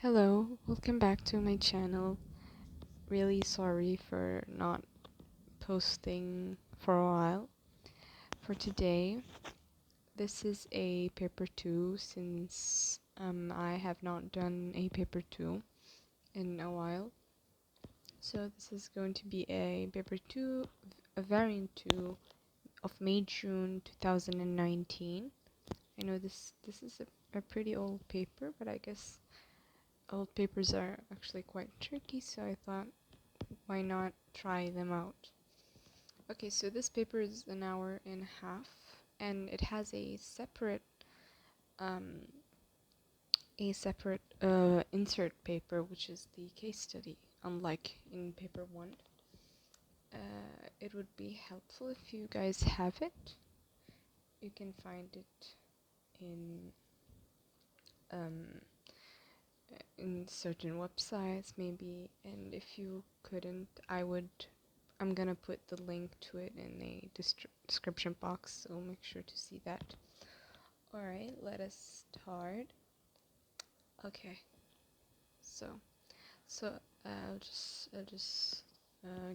Hello, welcome back to my channel. Really sorry for not posting for a while. For today, this is a paper 2 since I have not done a paper 2 in a while. So this is going to be a paper 2, a variant 2 of May-June 2019. I know this is a pretty old paper, but I guess old papers are actually quite tricky, so I thought why not try them out. Okay, so this paper is an hour and a half, and it has a separate um, insert paper, which is the case study. Unlike in paper 1, it would be helpful if you guys have it. You can find it in um, in certain websites maybe, and if you couldn't, I'm gonna put the link to it in a description box, so make sure to see that. Alright, let us start. Okay, so I'll just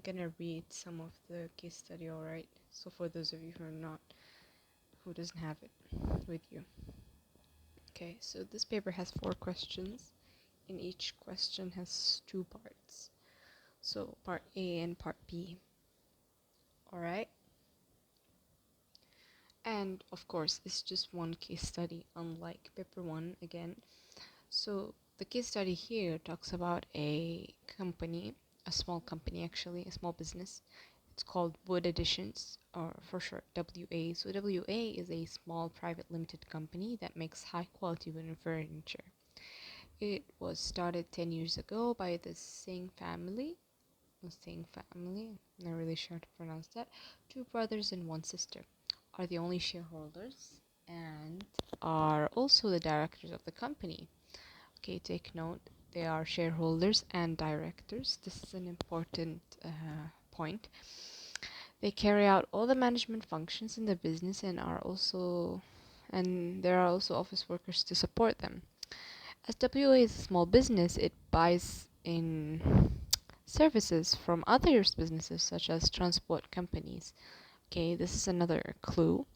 gonna read some of the case study. Alright, so for those of you who doesn't have it with you. Okay, so this paper has 4 questions, and each question has 2 parts. So part A and part B. Alright? And of course, it's just one case study, unlike paper 1 again. So the case study here talks about a company, a small company actually, a small business. It's called Wood Additions, or for short WA. So WA is a small private limited company that makes high quality wooden furniture. It was started 10 years ago by the Singh family. Not really sure how to pronounce that. 2 brothers and 1 sister are the only shareholders and are also the directors of the company. Okay, take note, they are shareholders and directors. This is an important point. They carry out all the management functions in the business and there are also office workers to support them. As WA is a small business, it buys in services from other businesses such as transport companies. Okay, this is another clue.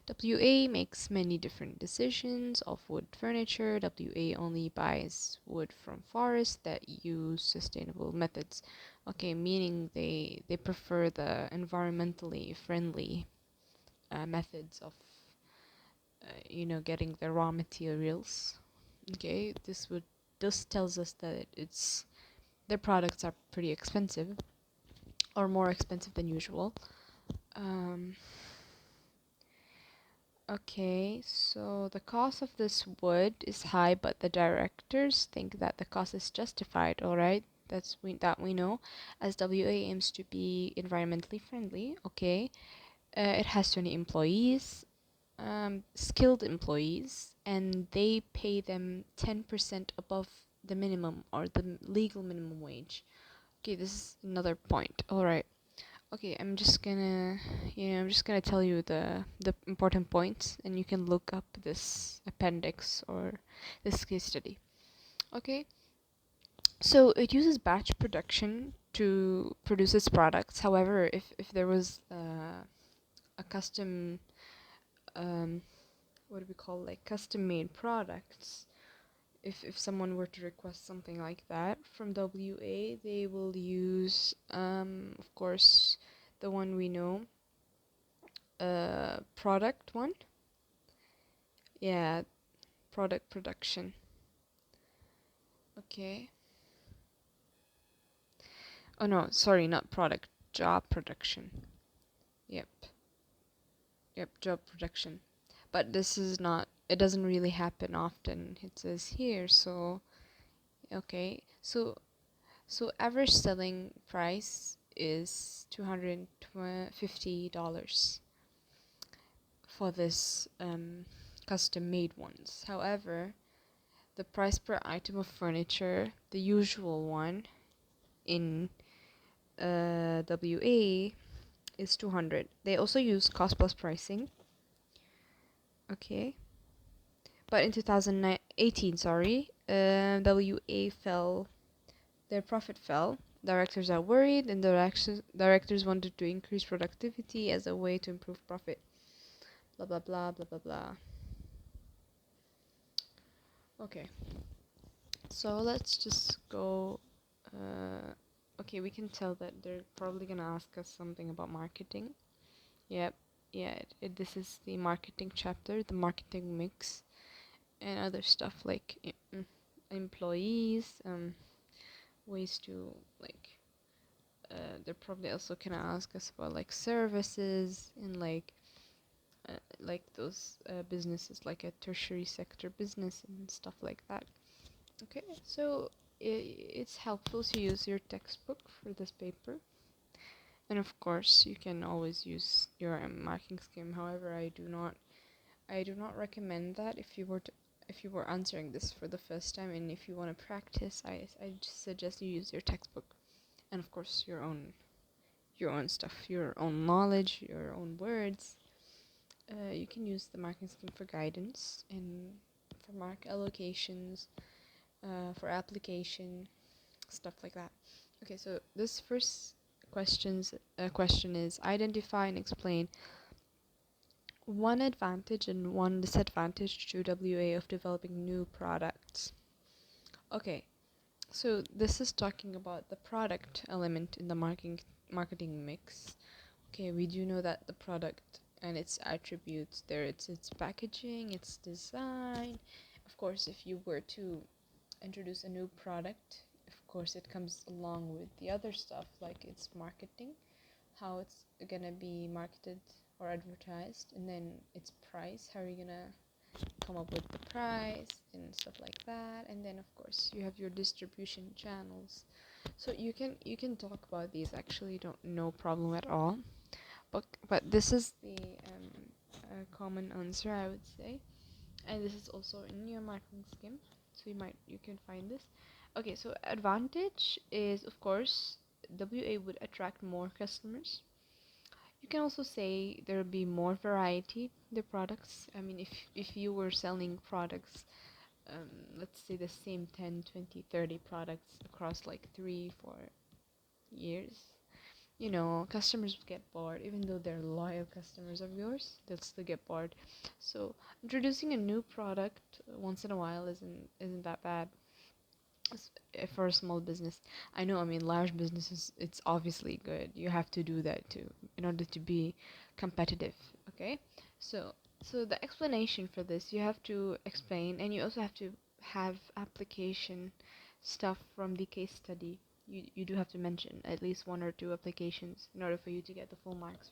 WA makes many different decisions of wood furniture. WA only buys wood from forests that use sustainable methods. Okay, meaning they prefer the environmentally friendly methods of getting the raw materials. Okay, this tells us that their products are pretty expensive, or more expensive than usual. Okay, so the cost of this wood is high, but the directors think that the cost is justified. All right, that we know, as WA aims to be environmentally friendly. Okay, it has 20 employees, skilled employees, and they pay them 10% above the minimum or the legal minimum wage. Okay, this is another point. All right. Okay, I'm just gonna tell you the important points, and you can look up this appendix or this case study. Okay, so it uses batch production to produce its products. However, if there was a custom, what do we call, like, custom made products, if someone were to request something like that from WA, they will use of course the one we know, product one. Yeah, product production. Okay. Oh no, sorry, not product, job production. Yep. Yep, job production. But this is not, it doesn't really happen often, it says here. So okay, so average selling price is $250 for this custom made ones. However, the price per item of furniture, the usual one in WA, is 200. They also use cost plus pricing. Okay. But in 2018, sorry, WA fell. Their profit fell. Directors are worried, and directors wanted to increase productivity as a way to improve profit. Blah blah blah blah blah blah. Okay, so let's just go. Okay, we can tell that they're probably gonna ask us something about marketing. Yep, yeah. This is the marketing chapter, the marketing mix, and other stuff like employees, ways to like. They're probably also gonna ask us about like services and like those businesses like a tertiary sector business and stuff like that. Okay, so it's helpful to use your textbook for this paper, and of course you can always use your marking scheme. However, I do not recommend that if you were answering this for the first time, and if you want to practice, I just suggest you use your textbook, and of course your own stuff, your own knowledge, your own words. You can use the marking scheme for guidance and for mark allocations, for application, stuff like that. Okay, so this first question is identify and explain one advantage and one disadvantage to WA of developing new products. Okay, so this is talking about the product element in the marketing mix. Okay, we do know that the product and its attributes there, it's its packaging, its design. Of course, if you were to introduce a new product, of course it comes along with the other stuff like its marketing, how it's gonna be marketed or advertised, and then its price, how are you gonna come up with the price and stuff like that. And then of course you have your distribution channels, so you can talk about these actually, don't no problem at all. But this is the common answer, I would say, and this is also in your marketing scheme, so you can find this. Okay, so advantage is of course WA would attract more customers. You can also say there will be more variety in the products. I mean, if you were selling products, let's say the same 10, 20, 30 products across like 3, 4 years, customers would get bored. Even though they're loyal customers of yours, they'll still get bored. So introducing a new product once in a while isn't that bad for a small business. I know, I mean, large businesses, it's obviously good. You have to do that too in order to be competitive. Okay, so the explanation for this, you have to explain, and you also have to have application stuff from the case study. You do have to mention at least 1 or 2 applications in order for you to get the full marks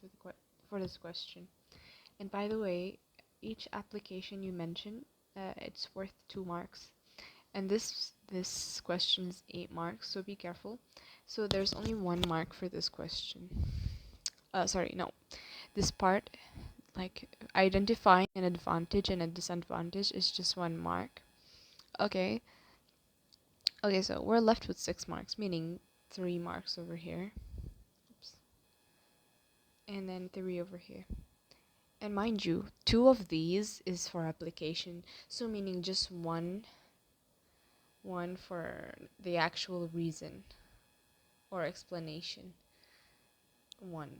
for this question. And by the way, each application you mention, it's worth 2 marks, and this question is 8 marks, so be careful. So there's only 1 mark for this question. Sorry, no. This part, like identifying an advantage and a disadvantage, is just 1 mark. Okay. Okay, so we're left with 6 marks, meaning 3 marks over here. Oops. And then 3 over here. And mind you, 2 of these is for application, so meaning just one for the actual reason or explanation. 1.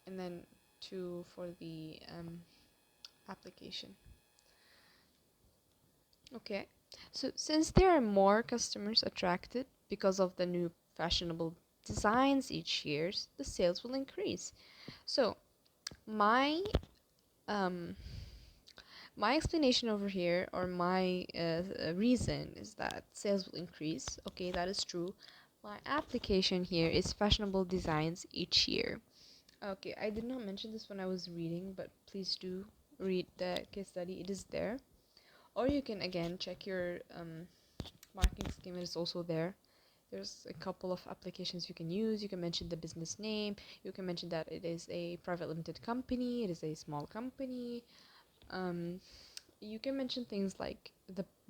And then 2 for the application. Okay. So since there are more customers attracted because of the new fashionable designs each year, the sales will increase. So my um my explanation over here, or my reason, is that sales will increase. Okay, that is true. My application here is fashionable designs each year. Okay, I did not mention this when I was reading, but please do read the case study. It is there. Or you can again check your marking scheme. It is also there. There's a couple of applications you can use. You can mention the business name. You can mention that it is a private limited company. It is a small company. You can mention things like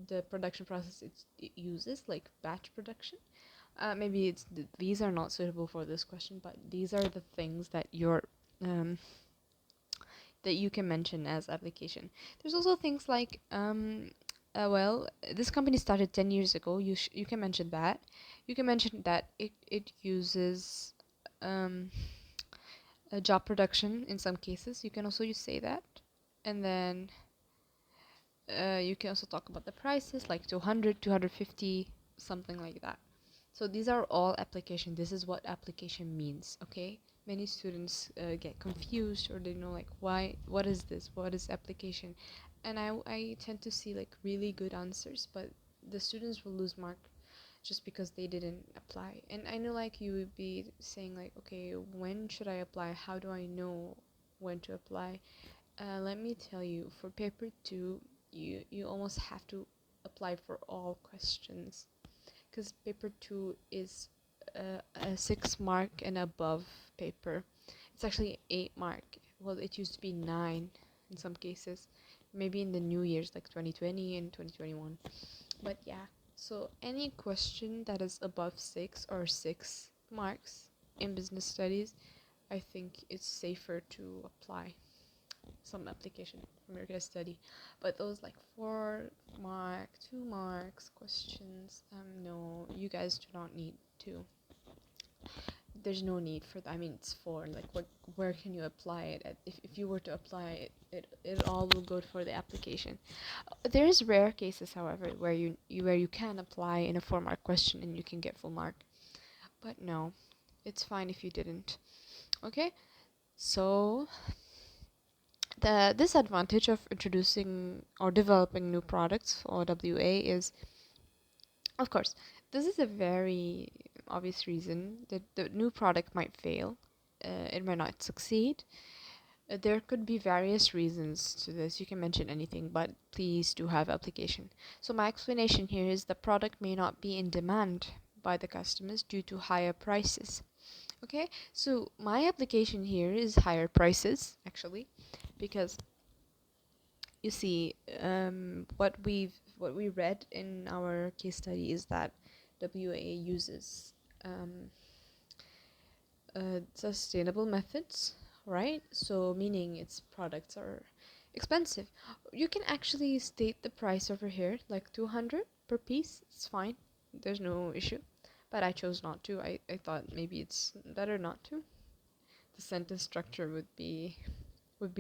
the production process it uses, like batch production. Maybe these are not suitable for this question, but these are the things that um, that you can mention as application. There's also things like Well, this company started 10 years ago. You can mention that. You can mention that it uses um, a job production in some cases. You can also say that. And then you can also talk about the prices, like 200, 250, something like that. So these are all application. This is what application means, okay? Many students get confused, or they know like, why, what is this? What is application? And I tend to see like really good answers, but the students will lose mark just because they didn't apply. And I know like you would be saying like, okay, when should I apply? How do I know when to apply? Let me tell you, for paper 2, you almost have to apply for all questions, because paper 2 is a 6 mark and above paper. It's actually 8 mark. Well, it used to be 9 in some cases, maybe in the new years like 2020 and 2021. But yeah, so any question that is above 6 or 6 marks in business studies, I think it's safer to apply some application from your case study. But those like 4 mark, 2 marks questions, no, you guys do not need to. There's no need for that. I mean, it's for like, what, where can you apply it at? If you were to apply it all will go for the application. There is rare cases, however, where you can apply in a 4 mark question and you can get full mark. But no, it's fine if you didn't. Okay, so the disadvantage of introducing or developing new products for WA is, of course, this is a very obvious reason that the new product might fail. It might not succeed. There could be various reasons to this. You can mention anything, but please do have application. So my explanation here is the product may not be in demand by the customers due to higher prices. Okay, so my application here is higher prices, actually, because you see, what we read in our case study is that WA uses um, sustainable methods, right? So meaning its products are expensive. You can actually state the price over here, like 200 per piece. It's fine. There's no issue. But I chose not to. I thought maybe it's better not to. The sentence structure would be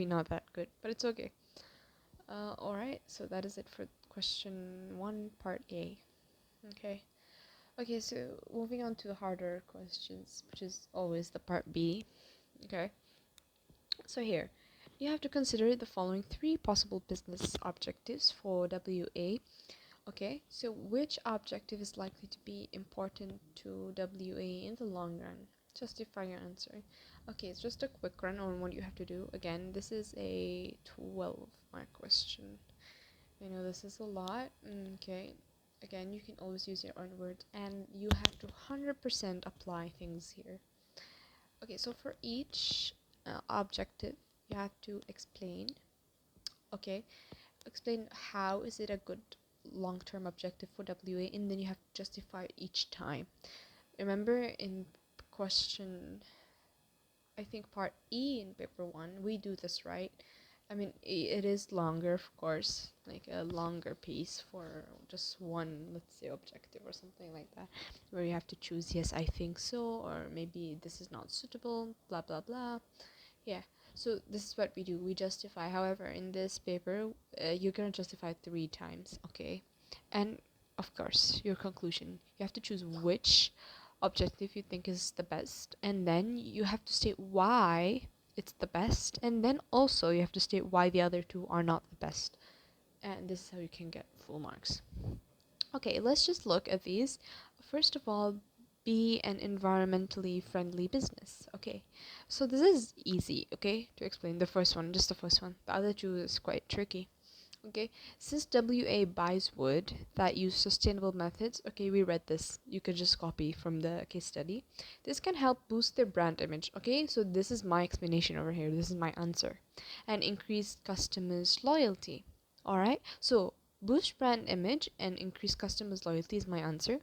not that good, but it's okay. Alright, so that is it for question 1, part A. Okay. Okay, so moving on to the harder questions, which is always the part B. Okay. So here, you have to consider the following 3 possible business objectives for WA. Okay, so which objective is likely to be important to WA in the long run? Justify your answer. Okay, it's just a quick run on what you have to do. Again, this is a 12-mark question. I know this is a lot. Okay, again, you can always use your own words, and you have to 100% apply things here. Okay, so for each objective, you have to explain. Okay, explain how is it a good long-term objective for WA, and then you have to justify it each time. Remember in question, I think part E in paper 1, we do this, right? I mean, it is longer, of course, like a longer piece for just one, let's say, objective or something like that, where you have to choose, yes, I think so, or maybe this is not suitable, blah, blah, blah. Yeah, so this is what we do. We justify. However, in this paper, you're going to justify 3 times, okay? And, of course, your conclusion. You have to choose which objective you think is the best, and then you have to state why it's the best, and then also you have to state why the other 2 are not the best. And this is how you can get full marks. Okay, let's just look at these. First of all, be an environmentally friendly business. Okay, so this is easy, okay, to explain. The first one, just the first one. The other 2 is quite tricky. Okay, since WA buys wood that use sustainable methods, okay, we read this. You could just copy from the case study. This can help boost their brand image. Okay, so this is my explanation over here. This is my answer. And increase customers' loyalty. Alright, so boost brand image and increase customers' loyalty is my answer.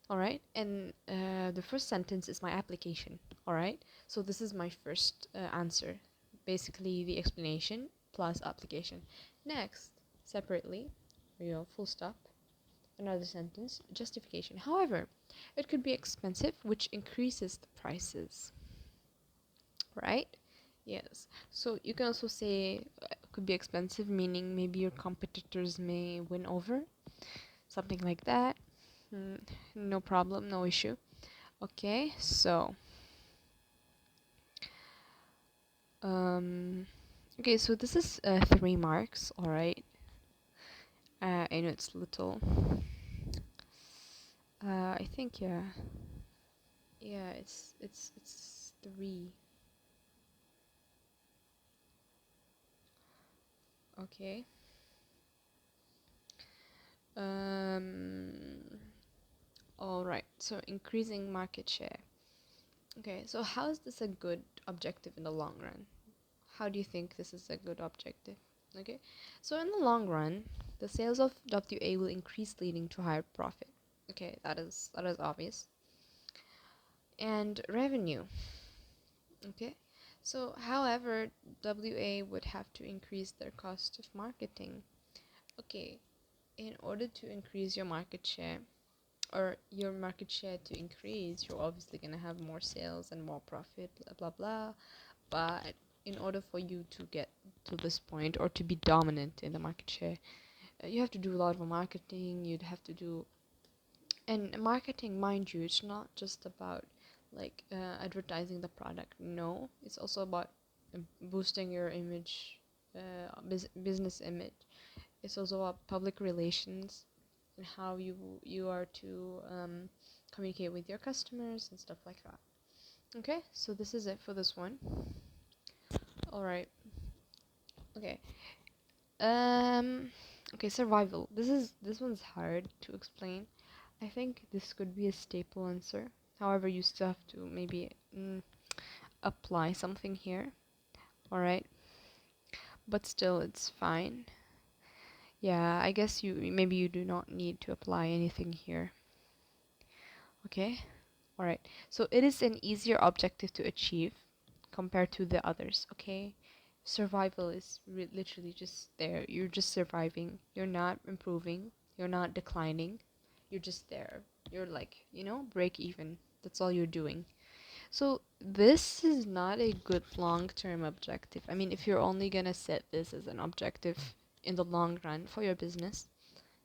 Alright, and the first sentence is my application. Alright, so this is my first answer. Basically, the explanation plus application. Next, separately, full stop. Another sentence, justification. However, it could be expensive, which increases the prices, right? Yes. So you can also say could be expensive, meaning maybe your competitors may win over, something like that. Mm, no problem, no issue. Okay, so um, okay, so this is 3 marks. All right. I know it's little. I think yeah, yeah, it's three. Okay. Um. All right. So increasing market share. Okay. So how is this a good objective in the long run? How do you think this is a good objective? Okay. So in the long run, the sales of WA will increase, leading to higher profit. Okay, that is obvious. And revenue. Okay. So, however, WA would have to increase their cost of marketing. Okay, in order to increase your market share, or your market share to increase, you're obviously going to have more sales and more profit, blah blah blah. But in order for you to get to this point or to be dominant in the market share, you have to do a lot of marketing. You'd have to do, and marketing, mind you, it's not just about like advertising the product. No, it's also about boosting your image, business image. It's also about public relations and how you are to communicate with your customers and stuff like that. Okay, so this is it for this one. All right. Okay. Um. Okay, survival. This one's hard to explain. I think this could be a staple answer. However, you still have to maybe apply something here. All right, but still, it's fine. Yeah, I guess you do not need to apply anything here. Okay. All right. So it is an easier objective to achieve compared to the others. Okay. Survival is literally just there. You're just surviving. You're not improving. You're not declining. You're just there. You're like, break even. That's all you're doing. So this is not a good long-term objective. I mean, if you're only gonna set this as an objective in the long run for your business,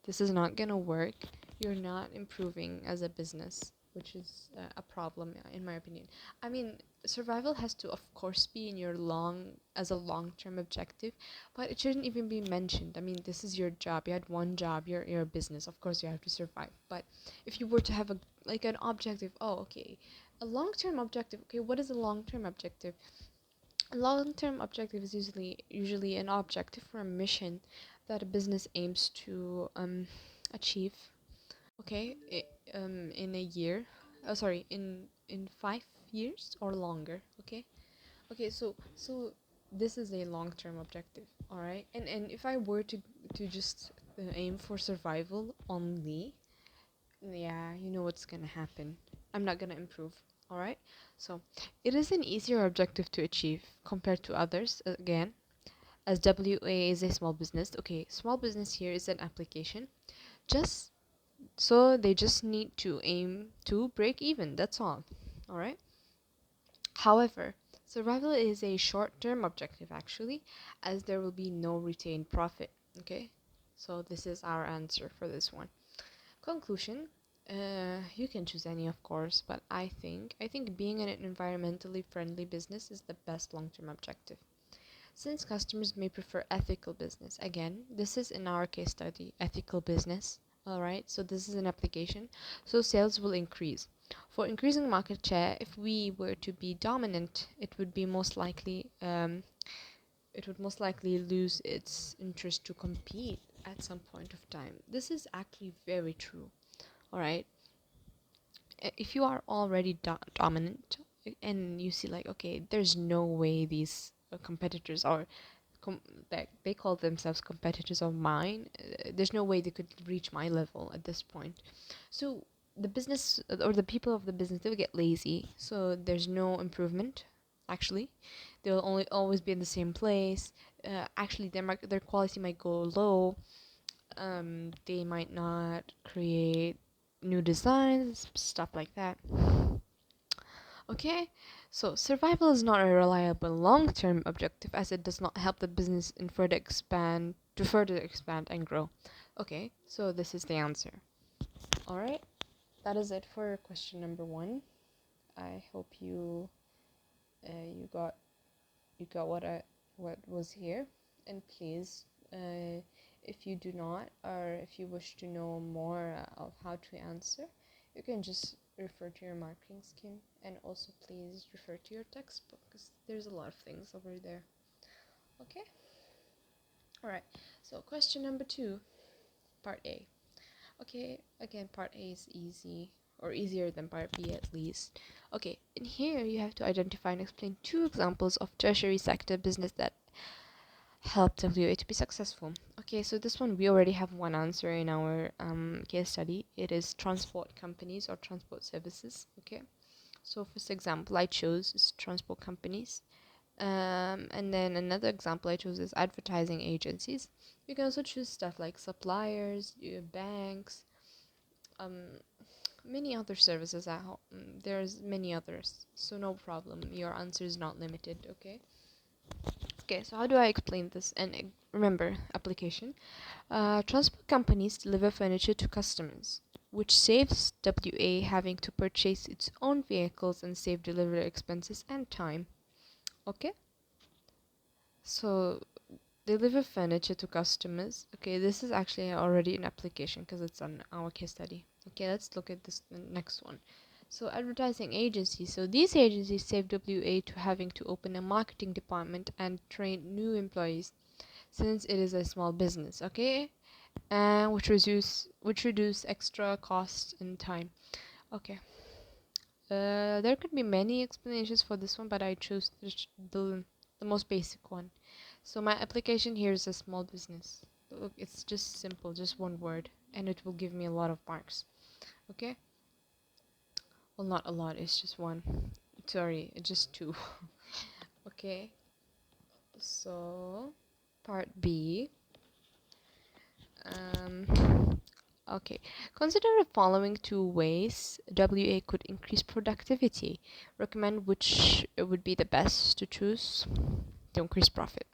this is not gonna work. You're not improving as a business, which is a problem in my opinion. I mean, survival has to, of course, be in your as a long-term objective, but it shouldn't even be mentioned. I mean, this is your job. You had one job. You're a business. Of course, you have to survive. But if you were to have an objective, oh, okay, a long-term objective. Okay, what is a long-term objective? A long-term objective is usually an objective or a mission that a business aims to achieve. Okay, in a year. Oh, sorry, in 5 years or longer. Okay, okay. So this is a long-term objective. All right, and if I were to just aim for survival only, yeah, you know what's gonna happen. I'm not gonna improve. All right. So it is an easier objective to achieve compared to others. Again, as WA is a small business. Okay, small business here is an application. Just so they just need to aim to break even. That's all. All right. However, survival is a short-term objective actually, as there will be no retained profit. Okay. So this is our answer for this one. Conclusion. You can choose any, of course, but I think being an environmentally friendly business is the best long-term objective. Since customers may prefer ethical business, again, this is in our case study, ethical business. All right, so this is an application. So sales will increase. For increasing market share, if we were to be dominant, it would most likely lose its interest to compete at some point of time. This is actually very true. All right, if you are already dominant and you see like, okay, there's no way these competitors are that they call themselves competitors of mine. There's no way they could reach my level at this point. So the business or the people of the business, they'll get lazy. So there's no improvement. Actually, they'll only always be in the same place. Actually, their quality might go low. They might not create new designs, stuff like that. Okay, so survival is not a reliable long-term objective as it does not help the business in further expand and grow. Okay, so this is the answer. All right, that is it for question number 1. I hope you got what was here, and please, if you do not, or if you wish to know more of how to answer, you can just refer to your marking scheme, and also please refer to your textbook because there's a lot of things over there. Okay, all right, so question number 2, part A. Okay, again, part A is easy, or easier than part B at least. Okay, in here you have to identify and explain 2 examples of tertiary sector business that help WA to be successful. Okay, so this one we already have one answer in our case study. It is transport companies or transport services. Okay, so first example I chose is transport companies. And then another example I chose is advertising agencies. You can also choose stuff like suppliers, banks, um, many other services at home. There's many others, so no problem. Your answer is not limited. Okay. Okay, so how do I explain this? And remember, application. Transport companies deliver furniture to customers, which saves WA having to purchase its own vehicles and save delivery expenses and time. Okay, so deliver furniture to customers. Okay, this is actually already an application because it's on our case study. Okay, let's look at this next one. So advertising agencies. So these agencies save WA to having to open a marketing department and train new employees since it is a small business. Okay, and which reduce extra costs and time. Okay. There could be many explanations for this one, but I chose the most basic one. So my application here is a small business. Look, it's just simple, just one word, and it will give me a lot of marks. Okay? Well, not a lot, it's just one. Sorry, it's just 2. Okay, so part B. Okay, consider the following 2 ways WA could increase productivity. Recommend which would be the best to choose to increase profit.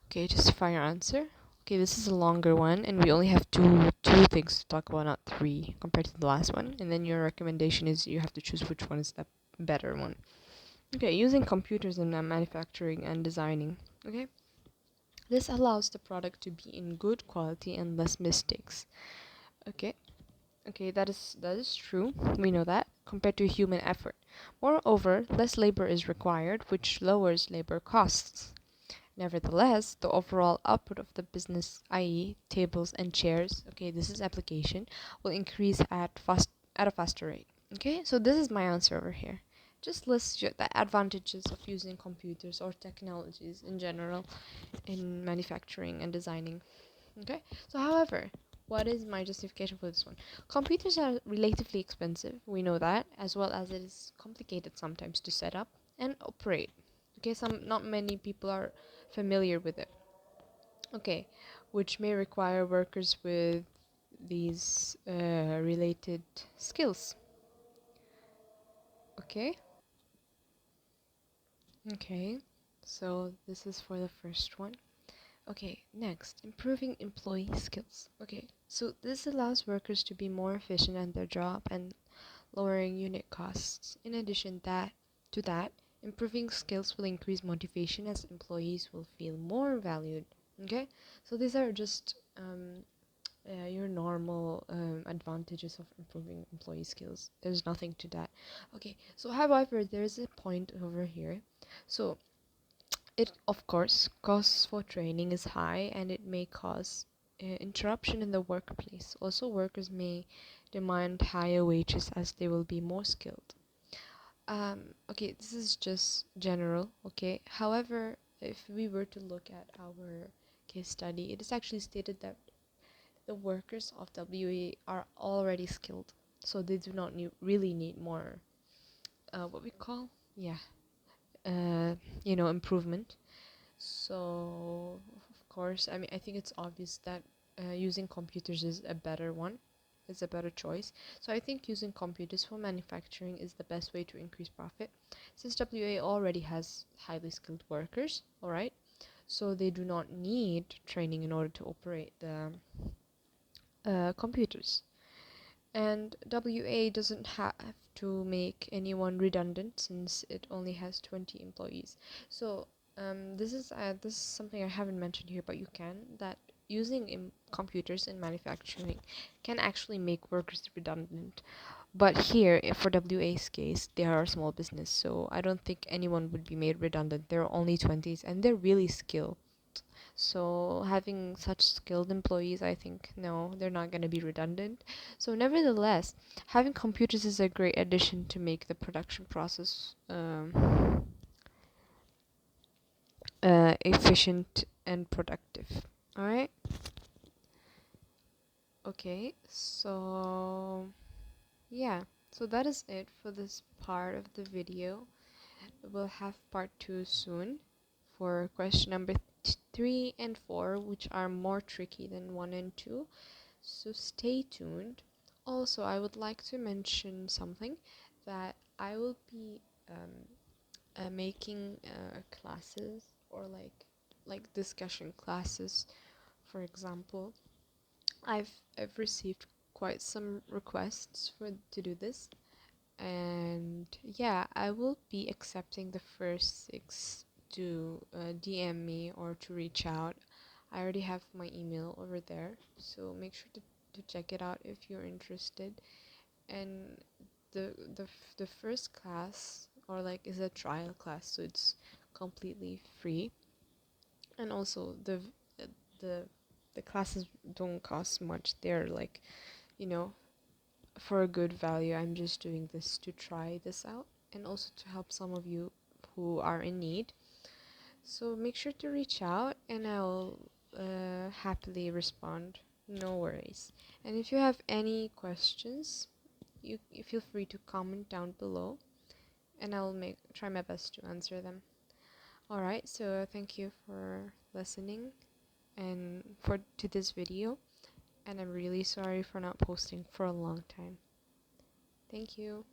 Okay, justify your answer. Okay, this is a longer one, and we only have two things to talk about, not 3, compared to the last one. And then your recommendation is you have to choose which one is the better one. Okay, using computers in manufacturing and designing. Okay, this allows the product to be in good quality and less mistakes. Okay, okay, that is true. We know that compared to human effort. Moreover, less labor is required, which lowers labor costs. Nevertheless, the overall output of the business, i.e., tables and chairs, okay, this is application, will increase at a faster rate. Okay, so this is my answer over here. Just list the advantages of using computers or technologies in general in manufacturing and designing. Okay, so however, what is my justification for this one? Computers are relatively expensive, we know that, as well as it is complicated sometimes to set up and operate. Okay, not many people are familiar with it. Okay, which may require workers with these related skills. Okay, okay, so this is for the first one. Okay, next, improving employee skills. Okay, so this allows workers to be more efficient at their job and lowering unit costs. In addition to that, improving skills will increase motivation as employees will feel more valued. Okay, so these are just your normal advantages of improving employee skills. There's nothing to that. Okay, so however, there's a point over here. So it, of course, costs for training is high and it may cause interruption in the workplace. Also, workers may demand higher wages as they will be more skilled. Okay, this is just general, okay? However, if we were to look at our case study, it is actually stated that the workers of WE are already skilled, so they do not really need more, what we call, yeah, improvement. So, of course, I mean, I think it's obvious that using computers is a better one. It's a better choice. So I think using computers for manufacturing is the best way to increase profit, since WA already has highly skilled workers, all right? So they do not need training in order to operate the computers. And WA doesn't have to make anyone redundant since it only has 20 employees. So this is something I haven't mentioned here, but you can that using computers in manufacturing can actually make workers redundant. But here, for WA's case, they are a small business, so I don't think anyone would be made redundant. There are only 20s, and they're really skilled. So having such skilled employees, I think no, they're not going to be redundant. So nevertheless, having computers is a great addition to make the production process efficient and productive. All right. Okay. So yeah. So that is it for this part of the video. We'll have part 2 soon for question number 3 and 4, which are more tricky than 1 and 2. So stay tuned. Also, I would like to mention something that I will be making classes or like discussion classes. For example, I've received quite some requests for to do this, and yeah, I will be accepting the first 6 to DM me or to reach out. I already have my email over there, so make sure to check it out if you're interested. And the first class or like is a trial class, so it's completely free. And also the the classes don't cost much. They're like, you know, for a good value. I'm just doing this to try this out and also to help some of you who are in need. So make sure to reach out and I'll happily respond. No worries. And if you have any questions, you feel free to comment down below and I'll try my best to answer them. All right, so thank you for listening and for to this video, and I'm really sorry for not posting for a long time. Thank you.